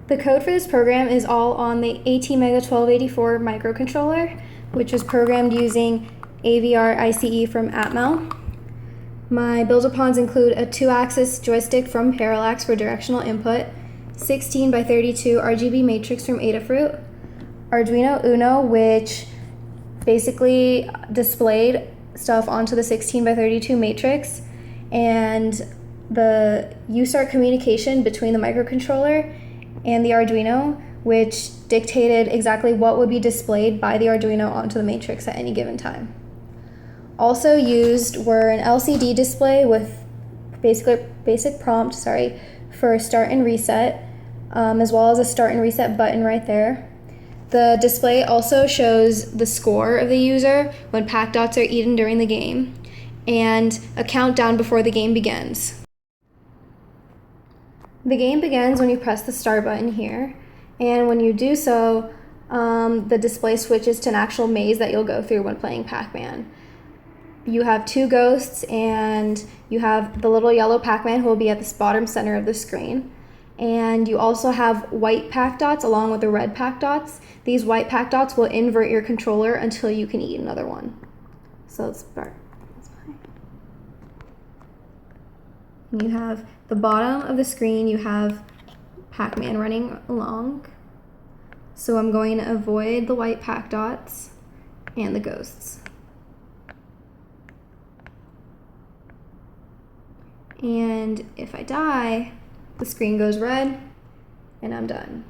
The code for this program is all on the ATmega1284 microcontroller, which was programmed using AVR ICE from Atmel. My build-upons include a 2-axis joystick from Parallax for directional input, 16 by 32 RGB matrix from Adafruit, Arduino Uno, which basically displayed stuff onto the 16 by 32 matrix, and the USART communication between the microcontroller and the Arduino, which dictated exactly what would be displayed by the Arduino onto the matrix at any given time. Also used were an LCD display with basic prompt for start and reset, as well as a start and reset button right there. The display also shows the score of the user when pack dots are eaten during the game, and a countdown before the game begins. The game begins when you press the start button here, and when you do so, the display switches to an actual maze that you'll go through when playing Pac-Man. You have 2 ghosts, and you have the little yellow Pac-Man who will be at the bottom center of the screen. And you also have white pack dots along with the red pack dots. These white pack dots will invert your controller until you can eat another one. So let's start. And you have the bottom of the screen, you have Pac-Man running along. So I'm going to avoid the white pack dots and the ghosts. And if I die, the screen goes red and I'm done.